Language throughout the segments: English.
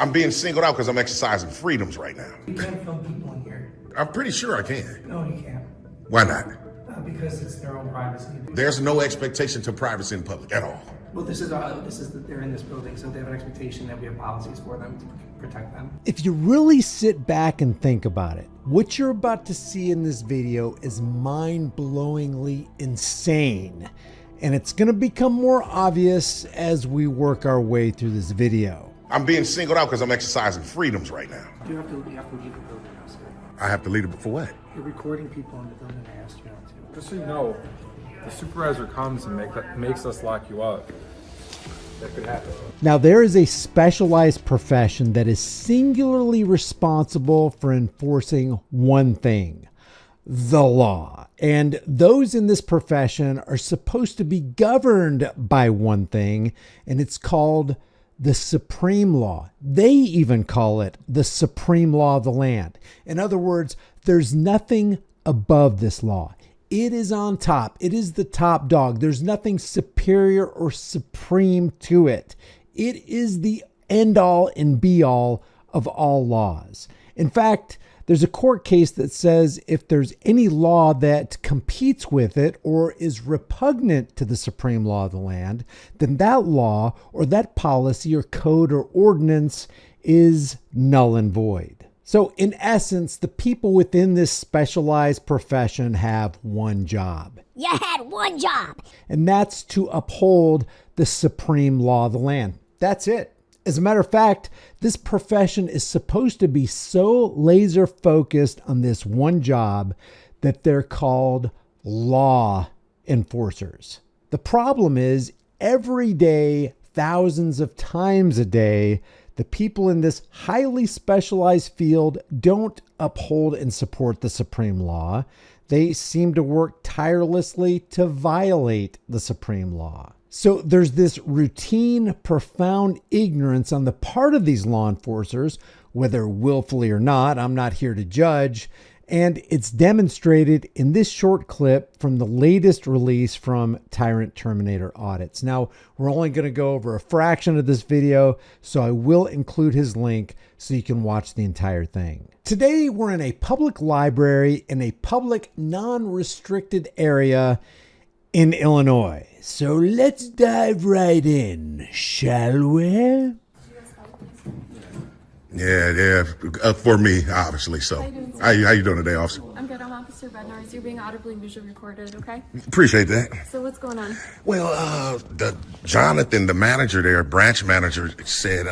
I'm being singled out because I'm exercising freedoms right now. You can't film people in here. I'm pretty sure I can. No, you can't. Why not? Because it's their own privacy. There's no expectation to privacy in public at all. Well, they're in this building, so they have an expectation that we have policies for them to protect them. If you really sit back and think about it, what you're about to see in this video is mind-blowingly insane. And it's going to become more obvious as we work our way through this video. I'm being singled out because I'm exercising freedoms right now. You have to leave the building now, sir. I have to leave it for what? You're recording people in the building. I asked you not to. Just so you know, the supervisor comes and makes us lock you up. That could happen. Now, there is a specialized profession that is singularly responsible for enforcing one thing: the law. And those in this profession are supposed to be governed by one thing, and it's called the supreme law. They even call it the supreme law of the land. In other words, there's nothing above this law. It is on top. It is the top dog. There's nothing superior or supreme to it. It is the end all and be all of all laws. In fact, there's a court case that says if there's any law that competes with it or is repugnant to the supreme law of the land, then that law or that policy or code or ordinance is null and void. So in essence, the people within this specialized profession have one job. You had one job. And that's to uphold the supreme law of the land. That's it. As a matter of fact, this profession is supposed to be so laser focused on this one job that they're called law enforcers. The problem is every day, thousands of times a day, the people in this highly specialized field don't uphold and support the supreme law. They seem to work tirelessly to violate the supreme law. So there's this routine, profound ignorance on the part of these law enforcers, whether willfully or not. I'm not here to judge. And it's demonstrated in this short clip from the latest release from Tyrant Terminator Audits. Now, we're only going to go over a fraction of this video, so I will include his link so you can watch the entire thing. Today, we're in a public library in a public non-restricted area in Illinois. So let's dive right in, shall we? Yeah, for me, obviously. So, how you doing today, officer? I'm good. I'm Officer Bednars. You're being audibly visually recorded, okay? Appreciate that. So what's going on? Well, the Jonathan, the manager there, branch manager, said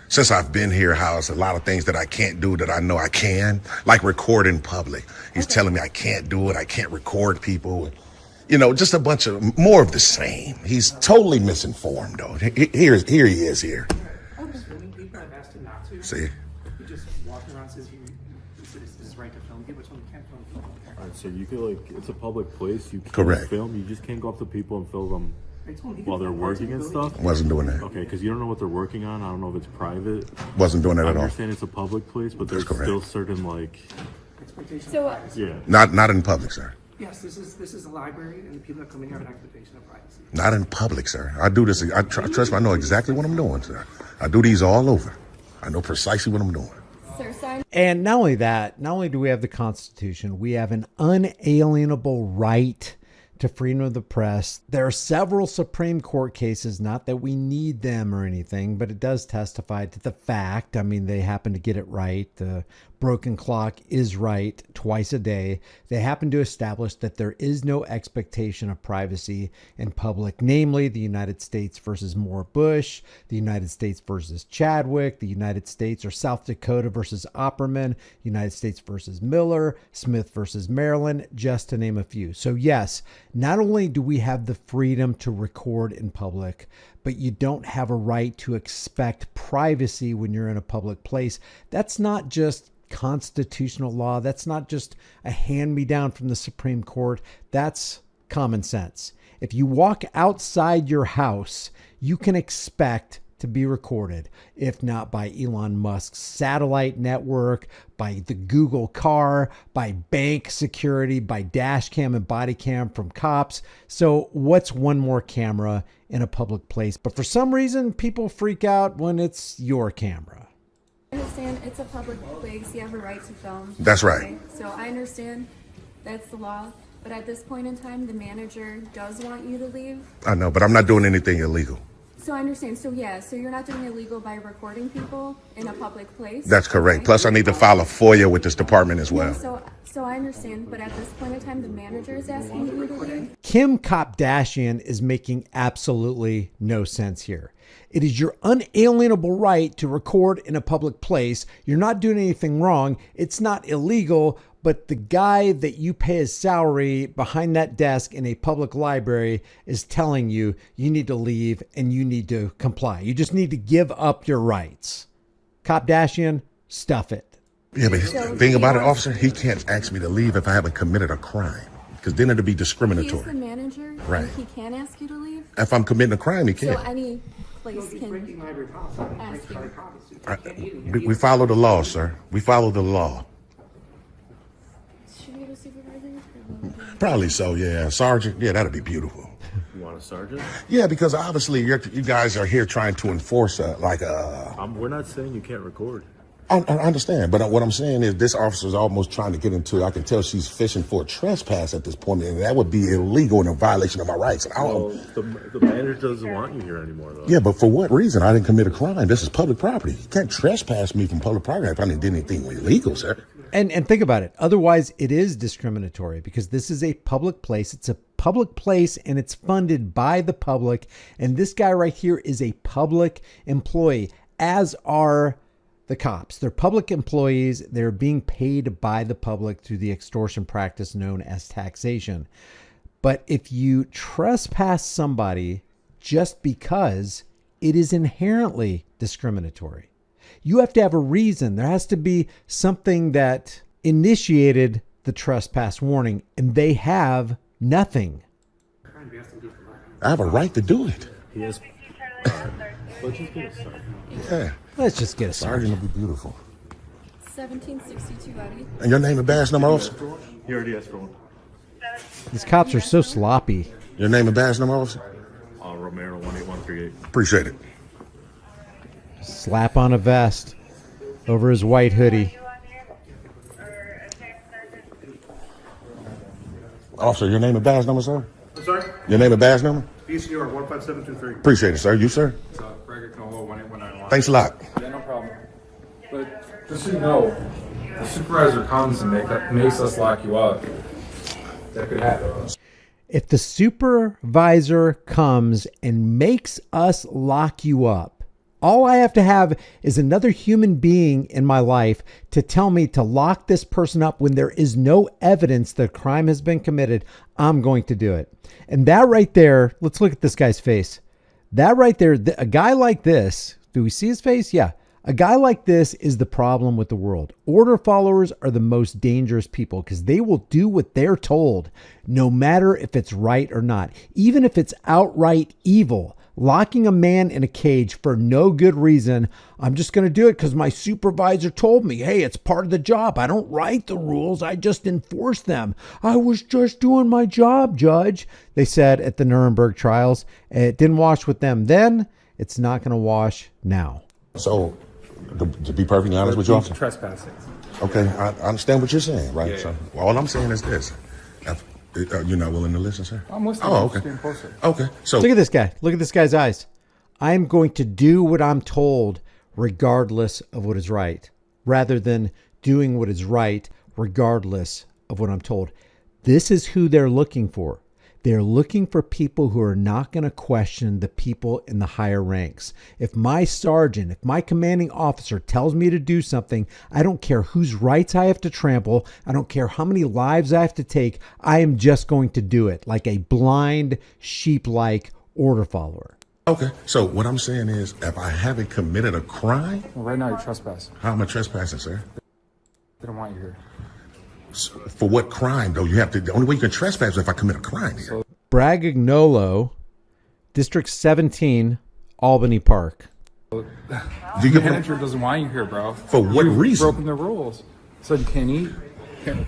since I've been here, how it's a lot of things that I can't do that I know I can, like record in public. He's telling me I can't do it. I can't record people. You know, just a bunch of more of the same. He's totally misinformed, though. Here he is here. See? He just walked around and says this is right to film people, so you can't film people. All right, so you could it's a public place. You can Correct. film. You just can't go up to people and film them while they're working and stuff. Wasn't doing that. Okay, because you don't know what they're working on. I don't know if it's private. Wasn't doing that I at all. understand it's a public place, but there's still certain Expectation So, of privacy. yeah. Not in public, sir. Yes, this is a library, and the people that come in here have an expectation of privacy. Not in public, sir. I do this. Trust me, I know exactly what I'm doing, sir. I do these all over. I know precisely what I'm doing. sir, sign. And not only that, not only do we have the Constitution, we have an unalienable right to freedom of the press. There are several Supreme Court cases, not that we need them or anything, but it does testify to the fact. I mean, they happen to get it right. The broken clock is right twice a day. They happen to establish that there is no expectation of privacy in public, namely the United States versus Moore Bush, the United States versus Chadwick, the United States or South Dakota versus Opperman, United States versus Miller, Smith versus Maryland, just to name a few. So yes, not only do we have the freedom to record in public, but you don't have a right to expect privacy when you're in a public place. That's not just constitutional law. That's not just a hand-me-down from the Supreme Court. That's common sense. If you walk outside your house, you can expect to be recorded, if not by Elon Musk's satellite network, by the Google car, by bank security, by dash cam and body cam from cops. So what's one more camera in a public place? But for some reason, people freak out when it's your camera. I understand it's a public place. You have a right to film. That's right. Okay? So I understand that's the law. But at this point in time, the manager does want you to leave. I know, but I'm not doing anything illegal. So I understand. So yeah, so you're not doing illegal by recording people in a public place. That's correct. Okay? Plus, I need to file a FOIA with this department as well. So I understand, but at this point in time, the manager is asking you to leave. Kim Kardashian is making absolutely no sense here. It is your unalienable right to record in a public place. You're not doing anything wrong. It's not illegal, but the guy that you pay his salary behind that desk in a public library is telling you you need to leave and you need to comply. You just need to give up your rights. Kardashian, stuff it. Yeah, but the thing about it, officer, he can't ask me to leave if I haven't committed a crime, because then it'd be He is the discriminatory. manager, Right. and he can ask you to leave. If I'm committing a crime, he So can't. any place He's can breaking library policy. ask you. We follow the law, sir. We follow the law. Should we have a supervisor? Probably so, yeah. Sergeant, yeah, that'd be beautiful. You want a sergeant? Yeah, because obviously you guys are here trying to enforce We're not saying you can't record. I understand, but what I'm saying is this officer's almost trying to get into, I can tell she's fishing for a trespass at this point, and that would be illegal and a violation of my rights. And I Well, don't, the manager doesn't want you here anymore, though. yeah, but for what reason? I didn't commit a crime. This is public property. You can't trespass me from public property if I didn't do anything illegal, sir. And think about it. Otherwise, it is discriminatory because this is a public place. It's a public place and it's funded by the public. And this guy right here is a public employee, as are the cops. They're public employees. They're being paid by the public through the extortion practice known as taxation. But if you trespass somebody just because, it is inherently discriminatory. You have to have a reason. There has to be something that initiated the trespass warning, and they have nothing. I have a right to do it. He is. Let's just get a sergeant. Yeah, Let's just get a sergeant. sergeant would be beautiful. 1762, Eddie. And your name and badge number, officer? He already asked for one. These cops are so sloppy. Your name and badge number, officer? Romero 18138. Appreciate it. Slap on a vest over his white hoodie. Officer, your name and badge number, sir? I'm sorry? Your name and badge number? East New York, 15723. Appreciate it, sir. You, sir? Greg Canolo 18191. Thanks a lot. Yeah, no problem. But just so you know, the supervisor comes and makes us lock you up. That could happen. If the supervisor comes and makes us lock you up, all I have to have is another human being in my life to tell me to lock this person up when there is no evidence that a crime has been committed. I'm going to do it. And that right there, let's look at this guy's face. That right there, a guy like this, do we see his face? Yeah. A guy like this is the problem with the world. Order followers are the most dangerous people because they will do what they're told, no matter if it's right or not, even if it's outright evil. Locking a man in a cage for no good reason. I'm just going to do it because my supervisor told me, hey, it's part of the job. I don't write the rules. I just enforce them. I was just doing my job, Judge. They said at the Nuremberg trials. It didn't wash with them then. It's not going to wash now. So, to be perfectly honest with you, officer, Trespassing. okay, I understand what you're saying, right? Yeah. So, all I'm saying is this. You're not willing to listen, sir? I'm listening. Oh, I'm okay. just being closer. Okay, so Look at this guy. Look at this guy's eyes. I'm going to do what I'm told regardless of what is right, rather than doing what is right regardless of what I'm told. This is who they're looking for. They're looking for people who are not going to question the people in the higher ranks. If my sergeant, if my commanding officer tells me to do something, I don't care whose rights I have to trample. I don't care how many lives I have to take. I am just going to do it like a blind, sheep-like order follower. okay, so what I'm saying is, if I haven't committed a crime, Well, right now you're trespassing. how am I trespassing, sir? They don't want you here. For what crime, though? You have to. The only way you can trespass is if I commit a crime here. Braggagnolo, District 17, Albany Park. Do The you get manager doesn't want you here, bro. For what You've reason? broken the rules. So you can't eat, can't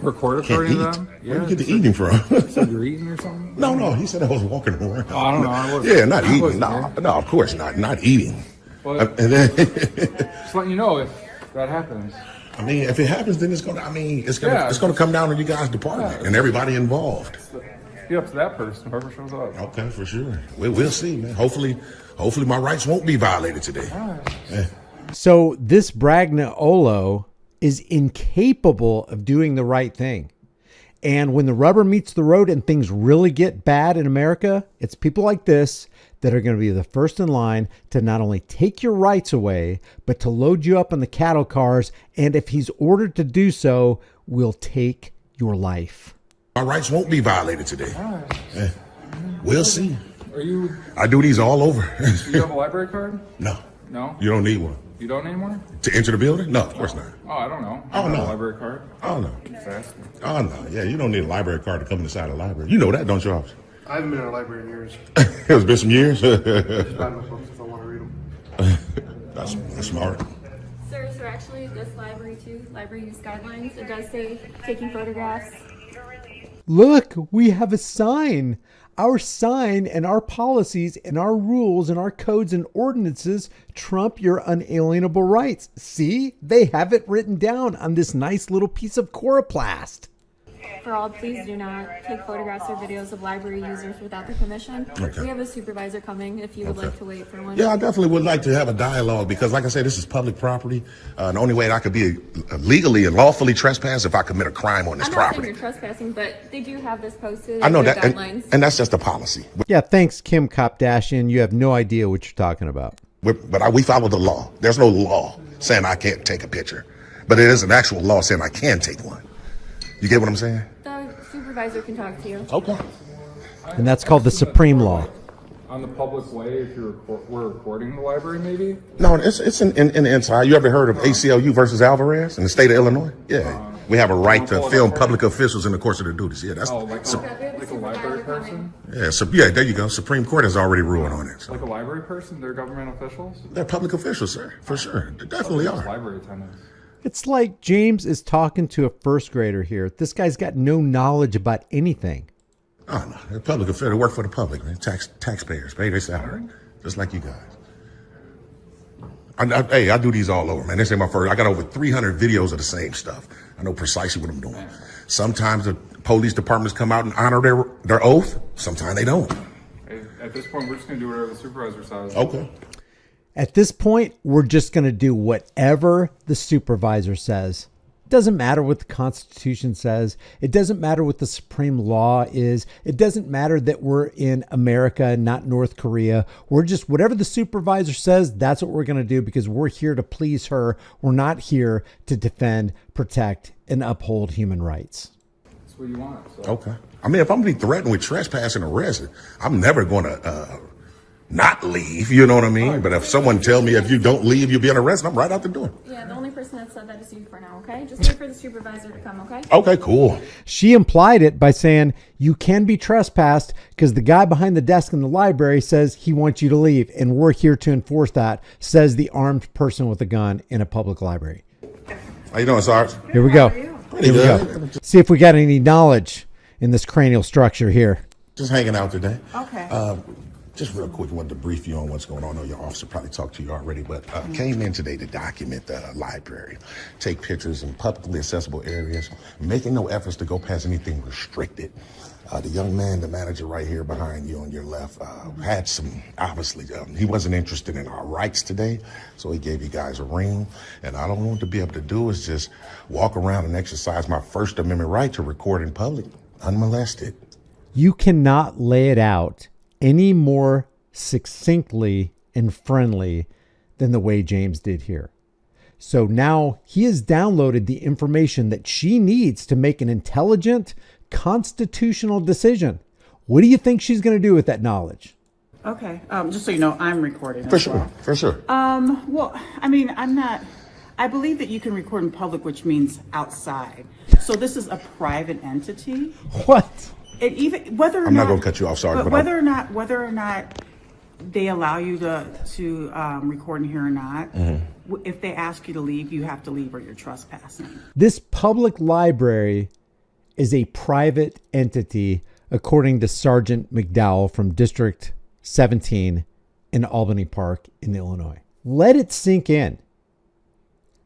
record Can't according eat. to them. Where do you get the eating from? So you're eating or something? No. He said I was walking around. Oh, I don't know. I wasn't- Yeah, not I eating. wasn't No, there. no, of course not. Not eating. But And then, just letting you know if that happens. I mean, if it happens, then it's gonna. I mean, it's gonna come down to you guys' department and everybody involved. Be up to that person, whoever shows up. Okay, for sure. We'll see, man. Hopefully my rights won't be violated today. Yeah. So this Bragnaolo is incapable of doing the right thing. And when the rubber meets the road and things really get bad in America, it's people like this that are going to be the first in line to not only take your rights away, but to load you up on the cattle cars. And if he's ordered to do so, will take your life. My rights won't be violated today. Yeah. We'll see. Are you? I do these all over. Do you have a library card? No, No. you don't need one. You don't need one? To enter the building? No, of course not. Oh, I don't know. Oh, You have no. a library card. Oh, no. Just asking. Oh, no. Yeah, you don't need a library card to come inside a library. You know that, don't you, officer? I haven't been in a library in years. It's been some years. Just buy my books if I want to read them. That's smart. Sir, so actually this library too, library use guidelines, it does say taking photographs. Look, we have a sign. Our sign and our policies and our rules and our codes and ordinances trump your unalienable rights. See, they have it written down on this nice little piece of coroplast. For all, please do not take photographs or videos of library users without their permission. Okay. We have a supervisor coming if you would like to wait for one. Yeah, I definitely would like to have a dialogue because, like I said, this is public property. The only way I could be legally and lawfully trespass if I commit a crime on this I'm not saying property. you're trespassing, but they do have this posted. I know their that, and, guidelines. and that's just a policy. Yeah, thanks, Kim Kopdashian. You have no idea what you're talking about. But we follow the law. There's no law saying I can't take a picture, but it is an actual law saying I can take one. You get what I'm saying? The supervisor can talk to you. Okay. And that's called the Supreme Law. On the public way, if we're recording the library, maybe? No, it's in the inside. You ever heard of ACLU versus Alvarez in the state of Illinois? Yeah. We have a right to film public officials in the course of their duties. Yeah, that's Oh, like a library person? yeah, there you go. Supreme Court has already ruled on it. So. Like a library person? They're government officials? They're public officials, sir, for sure. They definitely are. Library attendants. It's like James is talking to a first grader here. This guy's got no knowledge about anything. Oh, no. They're public officials. They work for the public, man. Taxpayers pay their salary, just like you guys. Hey, I do these all over, man. This ain't my first. I got over 300 videos of the same stuff. I know precisely what I'm doing. Sometimes the police departments come out and honor their oath. Sometimes they don't. At this point, we're just going to do whatever the supervisor says. Okay. At this point, we're just going to do whatever the supervisor says. It doesn't matter what the Constitution says. It doesn't matter what the supreme law is. It doesn't matter that we're in America, not North Korea. We're just, whatever the supervisor says, that's what we're going to do because we're here to please her. We're not here to defend, protect, and uphold human rights. That's what you want. So. Okay. I mean, if I'm going to be threatened with trespass and arrested, I'm never going to not leave. You know what I mean? But if someone tell me if you don't leave, you'll be arrested, I'm right out the door. Yeah, the only person that said that is you for now, okay? Just wait for the supervisor to come, okay? Okay, cool. She implied it by saying you can be trespassed because the guy behind the desk in the library says he wants you to leave. And we're here to enforce that, says the armed person with a gun in a public library. How you doing, Sarge? Here we go. Pretty Here we good. go. See if we got any knowledge in this cranial structure here. Just hanging out today. Okay. Just real quick, wanted to brief you on what's going on. I know your officer probably talked to you already, but came in today to document the library, take pictures in publicly accessible areas, making no efforts to go past anything restricted. The young man, the manager right here behind you on your left, had some, obviously, he wasn't interested in our rights today, so he gave you guys a ring. And all I want to be able to do is just walk around and exercise my First Amendment right to record in public, unmolested. You cannot lay it out any more succinctly and friendly than the way James did here. So now he has downloaded the information that she needs to make an intelligent constitutional decision. What do you think she's going to do with that knowledge? Okay. Just so you know, I'm recording. For sure, for sure. Well, I mean, I believe that you can record in public, which means outside. So this is a private entity. What? And even whether or I'm not not gonna cut you off, sorry, but but whether or not they allow you to record in here or not. If they ask you to leave, you have to leave or you're trespassing. This public library is a private entity, according to Sergeant McDowell from District 17 in Albany Park in Illinois. Let it sink in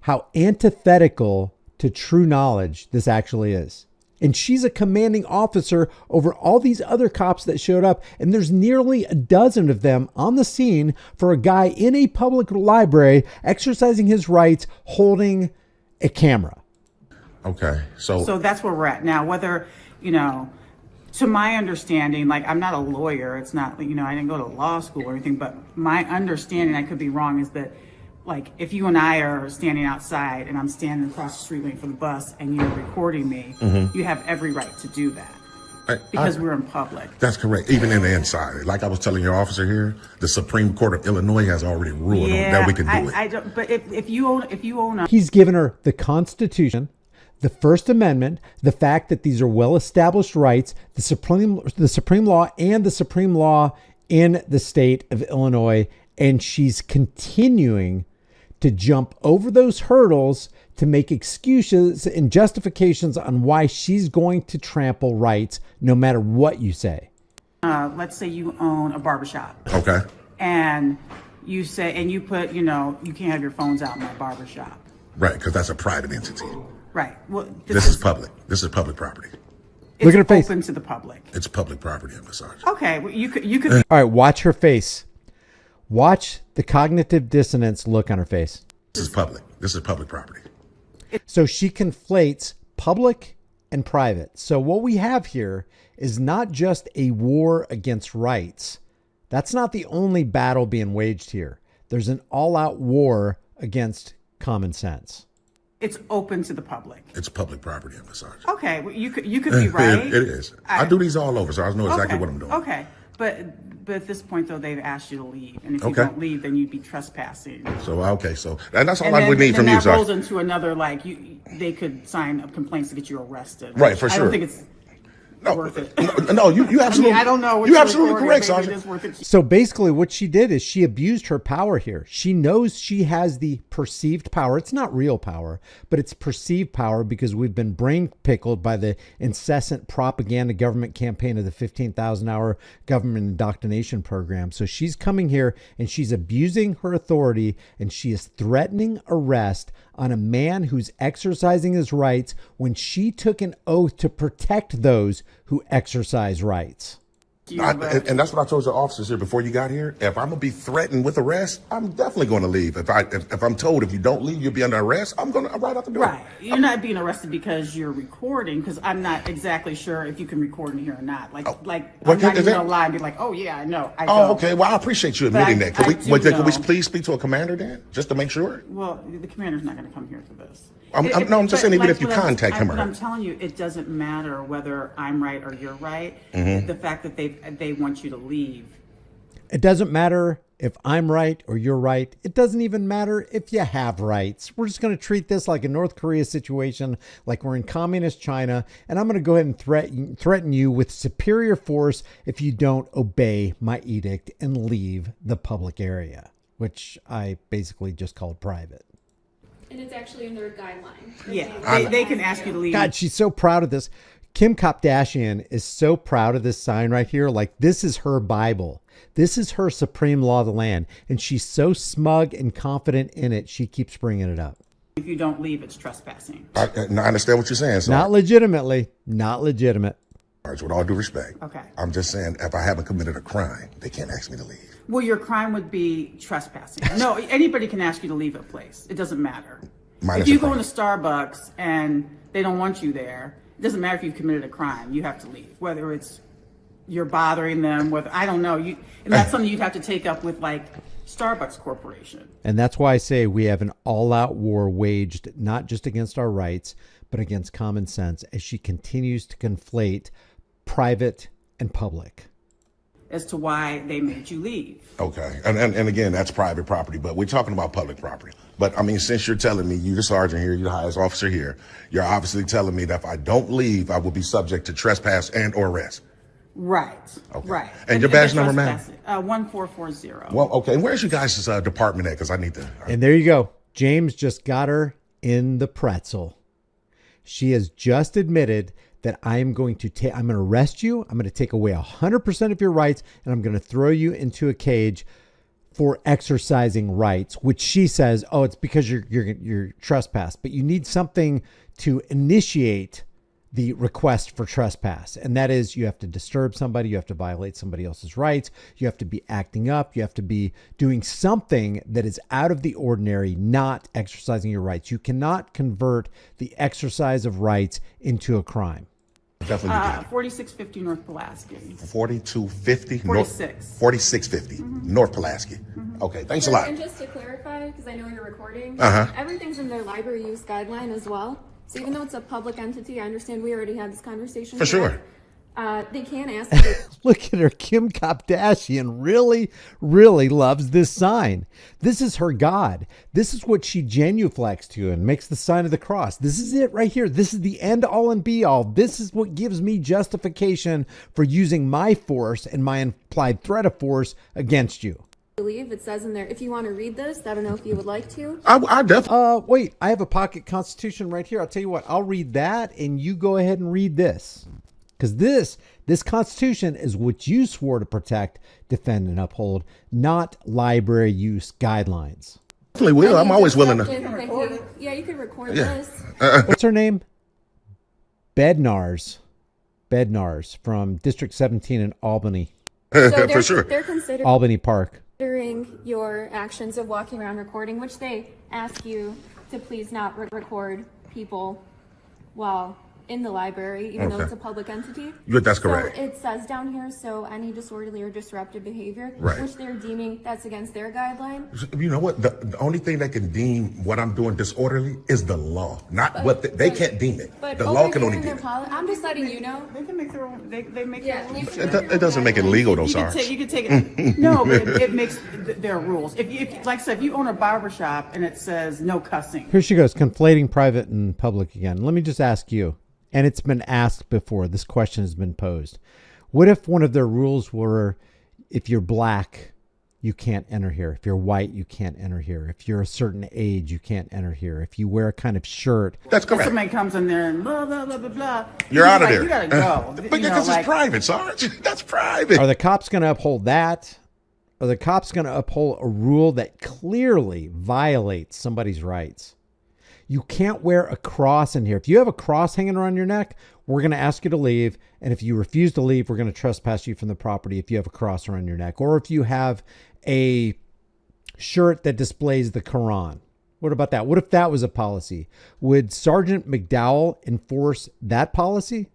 how antithetical to true knowledge this actually is. And she's a commanding officer over all these other cops that showed up. And there's nearly a dozen of them on the scene for a guy in a public library exercising his rights, holding a camera. Okay. So that's where we're at now. Whether, to my understanding, like, I'm not a lawyer. It's not, I didn't go to law school or anything, but my understanding, I could be wrong, is that, like, if you and I are standing outside and I'm standing across the street waiting for the bus and you're recording me, you have every right to do that because we're in public. That's correct. Even in the inside. Like I was telling your officer here, the Supreme Court of Illinois has already ruled that we can do it. I don't, but if you own a... He's given her the Constitution, the First Amendment, the fact that these are well-established rights, the supreme law, and the supreme law in the state of Illinois, and she's continuing to jump over those hurdles to make excuses and justifications on why she's going to trample rights no matter what you say. Let's say you own a barbershop. Okay. And you say, and you put, you can't have your phones out in my barbershop. Right, because that's a private entity. Right. Well, This is public. This is public property. It's Look at her face. Open to the public. It's public property, Sergeant. Okay. Well, you could. All right, watch her face. Watch the cognitive dissonance look on her face. This is public. This is public property. So she conflates public and private. So what we have here is not just a war against rights. That's not the only battle being waged here. There's an all-out war against common sense. It's open to the public. It's public property, Sergeant. Okay. Well, you could be right. It is. I do these all over, so I know exactly what I'm doing. Okay. But at this point, though, they've asked you to leave. And if you don't leave, then you'd be trespassing. So that's all I would need from you, Sergeant. And that rolls Sergeant. into another, they could sign up complaints to get you arrested. Right, for I sure. don't think it's worth it. No, you absolutely. I don't know. You're absolutely correct, Maybe it Sergeant. is worth it. So basically what she did is she abused her power here. She knows she has the perceived power. It's not real power, but it's perceived power because we've been brain pickled by the incessant propaganda government campaign of the 15,000 hour government indoctrination program. So she's coming here and she's abusing her authority and she is threatening arrest on a man who's exercising his rights when she took an oath to protect those who exercise rights. And that's what I told the officers here before you got here. If I'm gonna be threatened with arrest, I'm definitely going to leave. If I'm told if you don't leave, you'll be under arrest, I'm right out the door. Right. You're not being arrested because you're recording, because I'm not exactly sure if you can record in here or not. I'm not even going to lie and be like, oh, yeah, I know. I don't. Okay. Well, I appreciate you admitting that. Can we please speak to a commander then, just to make sure? Well, the commander's not going to come here for this. I'm just saying, even if you contact him or her. I'm telling you, it doesn't matter whether I'm right or you're right. Mm-hmm. The fact that they want you to leave. It doesn't matter if I'm right or you're right. It doesn't even matter if you have rights. We're just going to treat this like a North Korea situation, like we're in communist China. And I'm going to go ahead and threaten you with superior force if you don't obey my edict and leave the public area, which I basically just called private. And it's actually in their guidelines. Yeah, they can ask you to leave. God, she's so proud of this. Kim Kardashian is so proud of this sign right here. Like, this is her Bible. This is her supreme law of the land. And she's so smug and confident in it, she keeps bringing it up. If you don't leave, it's trespassing. I understand what you're saying. So Not legitimately. Not legitimate. with all due respect. Okay. I'm just saying, if I haven't committed a crime, they can't ask me to leave. Well, your crime would be trespassing. No, anybody can ask you to leave a place. It doesn't matter. Minus if you a go crime. into Starbucks and they don't want you there, it doesn't matter if you've committed a crime. You have to leave. Whether it's you're bothering them, whether I don't know. And that's something you'd have to take up with Starbucks Corporation. And that's why I say we have an all-out war waged not just against our rights, but against common sense as she continues to conflate private and public. As to why they made you leave. Okay. And again, that's private property, but we're talking about public property. But I mean, since you're telling me, you're the sergeant here, you're the highest officer here, you're obviously telling me that if I don't leave, I will be subject to trespass and or arrest. Right. Okay. Right. And your badge number, ma'am? 1440. Well, okay. And where's you guys' department at? Because I need to. And there you go. James just got her in the pretzel. She has just admitted that I'm going to arrest you. I'm going to take away 100% of your rights, and I'm going to throw you into a cage for exercising rights, which she says, oh, it's because you're trespassed. But you need something to initiate the request for trespass. And that is, you have to disturb somebody, you have to violate somebody else's rights, you have to be acting up, you have to be doing something that is out of the ordinary, not exercising your rights. You cannot convert the exercise of rights into a crime. Definitely. 4650 North Pulaski. 4250 46. 4650 North Pulaski. Okay, thanks a lot. And just to clarify, because I know you're recording, Uh-huh. everything's in their library use guideline as well. So even though it's a public entity, I understand we already had this conversation. For sure. They can ask you. Look at her. Kim Kardashian really, really loves this sign. This is her God. This is what she genuflects to and makes the sign of the cross. This is it right here. This is the end all and be all. This is what gives me justification for using my force and my implied threat of force against you. Believe it says in there, if you want to read this, I don't know if you would like to. I definitely. Wait, I have a pocket constitution right here. I'll tell you what, I'll read that and you go ahead and read this. Because this constitution is what you swore to protect, defend, and uphold, not library use guidelines. Definitely will. I'm always willing to. Yeah, you can record Yeah. this. What's her name? Bednars from District 17 in Albany. So For sure. They're considering Albany Park. your actions of walking around recording, which they ask you to please not record people while in the library, even though Okay. it's a public entity. Yeah, that's So correct. it says down here, so any disorderly or disruptive behavior, Right. which they're deeming that's against their guideline. You know what? The only thing that can deem what I'm doing disorderly is the law, not what they can't deem it. But The over law can here only in deem their it. I'm just letting you know. They can make their own. They make Yeah, their you own. can It doesn't make it legal, though, You Sarge. could take it. No, but it makes their rules. If like I said, if you own a barber shop and it says no cussing, Here she goes, conflating private and public again. Let me just ask you, and it's been asked before, this question has been posed. What if one of their rules were, if you're black, you can't enter here. If you're white, you can't enter here. If you're a certain age, you can't enter here. If you wear a kind of shirt. That's if correct. somebody comes in there and blah blah blah blah blah, You're out of there. You gotta go. But because it's private, Sarge. That's private. Are the cops going to uphold that? Are the cops going to uphold a rule that clearly violates somebody's rights? You can't wear a cross in here. If you have a cross hanging around your neck, we're going to ask you to leave. And if you refuse to leave, we're going to trespass you from the property if you have a cross around your neck. Or if you have a shirt that displays the Quran. What about that? What if that was a policy? Would Sergeant McDowell enforce that policy?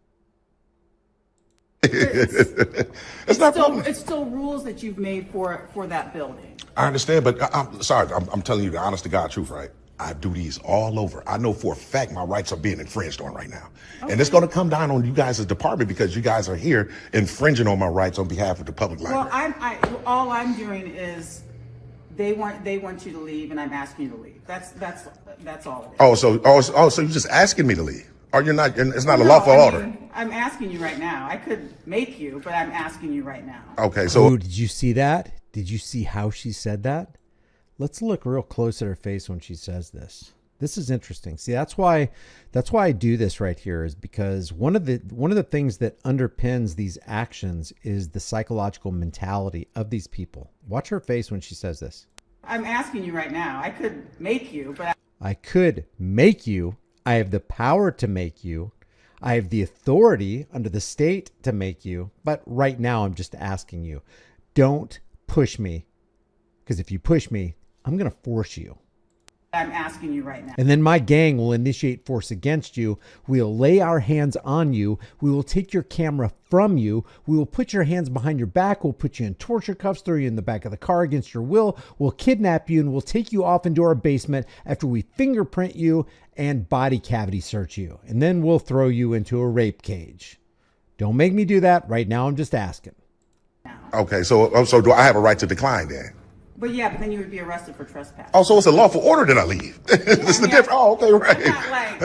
It's still rules that you've made for that building. I understand, but I'm sorry. I'm telling you the honest to God truth, right? I do these all over. I know for a fact my rights are being infringed on right now. Okay. And it's going to come down on you guys' department because you guys are here infringing on my rights on behalf of the public library. Well, all I'm doing is they want you to leave, and I'm asking you to leave. That's all it is. So you're just asking me to leave? Or you're not? It's not a lawful order. I'm asking you right now. I could make you, but I'm asking you right now. Okay, so Oh, did you see that? Did you see how she said that? Let's look real close at her face when she says this. This is interesting. See, that's why I do this right here, is because one of the things that underpins these actions is the psychological mentality of these people. Watch her face when she says this. I'm asking you right now. I could make you, but I could make you. I have the power to make you. I have the authority under the state to make you. But right now, I'm just asking you, don't push me. Because if you push me, I'm going to force you. I'm asking you right now. And then my gang will initiate force against you. We'll lay our hands on you. We will take your camera from you. We will put your hands behind your back. We'll put you in torture cuffs, throw you in the back of the car against your will. We'll kidnap you and we'll take you off into our basement after we fingerprint you and body cavity search you. And then we'll throw you into a rape cage. Don't make me do that. Right now, I'm just asking. okay, so do I have a right to decline then? But yeah, but then you would be arrested for trespass. Oh, so it's a lawful order that I leave. This is the difference. Oh, okay, I'm right. not like,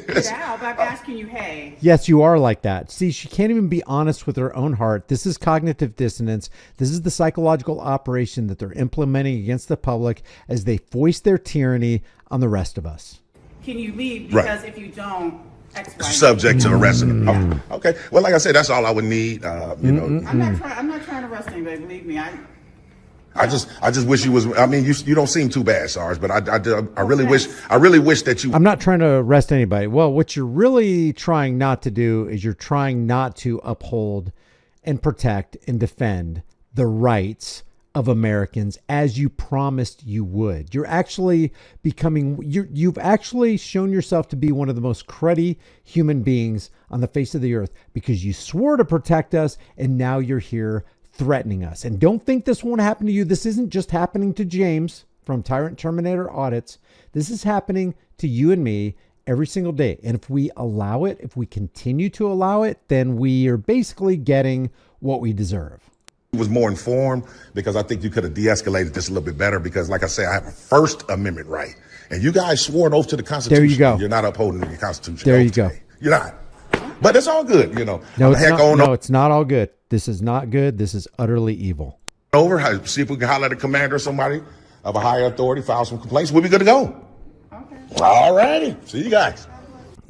get out, but I'm asking you, hey. Yes, you are like that. See, she can't even be honest with her own heart. This is cognitive dissonance. This is the psychological operation that they're implementing against the public as they foist their tyranny on the rest of us. Can you leave? Right. Because if you don't, X, Y, Z. Subject to arrest. Oh, okay. Well, like I said, that's all I would need. You know, I'm not trying to arrest anybody. Believe me, I just wish you was. I mean, you don't seem too bad, Sarge. But I really wish that you. I'm not trying to arrest anybody. Well, what you're really trying not to do is you're trying not to uphold and protect and defend the rights of Americans as you promised you would. You're actually you've actually shown yourself to be one of the most cruddy human beings on the face of the earth because you swore to protect us and now you're here threatening us. And don't think this won't happen to you. This isn't just happening to James from Tyrant Terminator Audits. This is happening to you and me every single day. And if we allow it, if we continue to allow it, then we are basically getting what we deserve. Was more informed because I think you could have de-escalated this a little bit better because, like I say, I have a First Amendment right. And you guys swore an oath to the Constitution. There you go. You're not upholding the Constitution. There you go. Today. You're not. But it's all good, you know. No, it's not all good. This is not good. This is utterly evil. Over, see if we can holler at a commander or somebody of a higher authority, file some complaints. We'll be good to go. Okay. All righty. See you guys.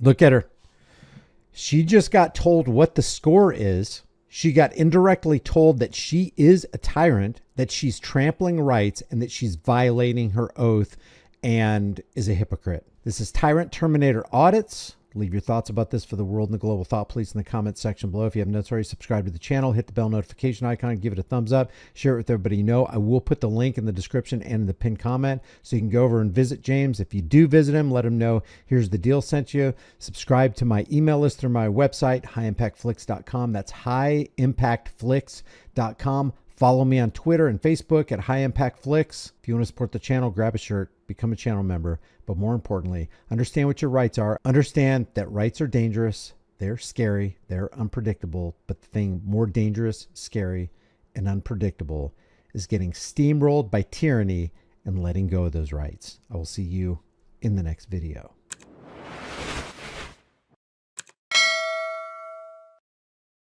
Look at her. She just got told what the score is. She got indirectly told that she is a tyrant, that she's trampling rights, and that she's violating her oath and is a hypocrite. This is Tyrant Terminator Audits. Leave your thoughts about this for the world and the global thought police in the comments section below. If you haven't already, subscribe to the channel, hit the bell notification icon, give it a thumbs up, share it with everybody you know. I will put the link in the description and in the pinned comment so you can go over and visit James. If you do visit him, let him know here's the deal sent you. Subscribe to my email list through my website, highimpactflix.com. That's highimpactflix.com. Follow me on Twitter and Facebook at High Impact Flicks. If you want to support the channel, grab a shirt, become a channel member. But more importantly, understand what your rights are. Understand that rights are dangerous. They're scary. They're unpredictable. But the thing more dangerous, scary, and unpredictable is getting steamrolled by tyranny and letting go of those rights. I will see you in the next video.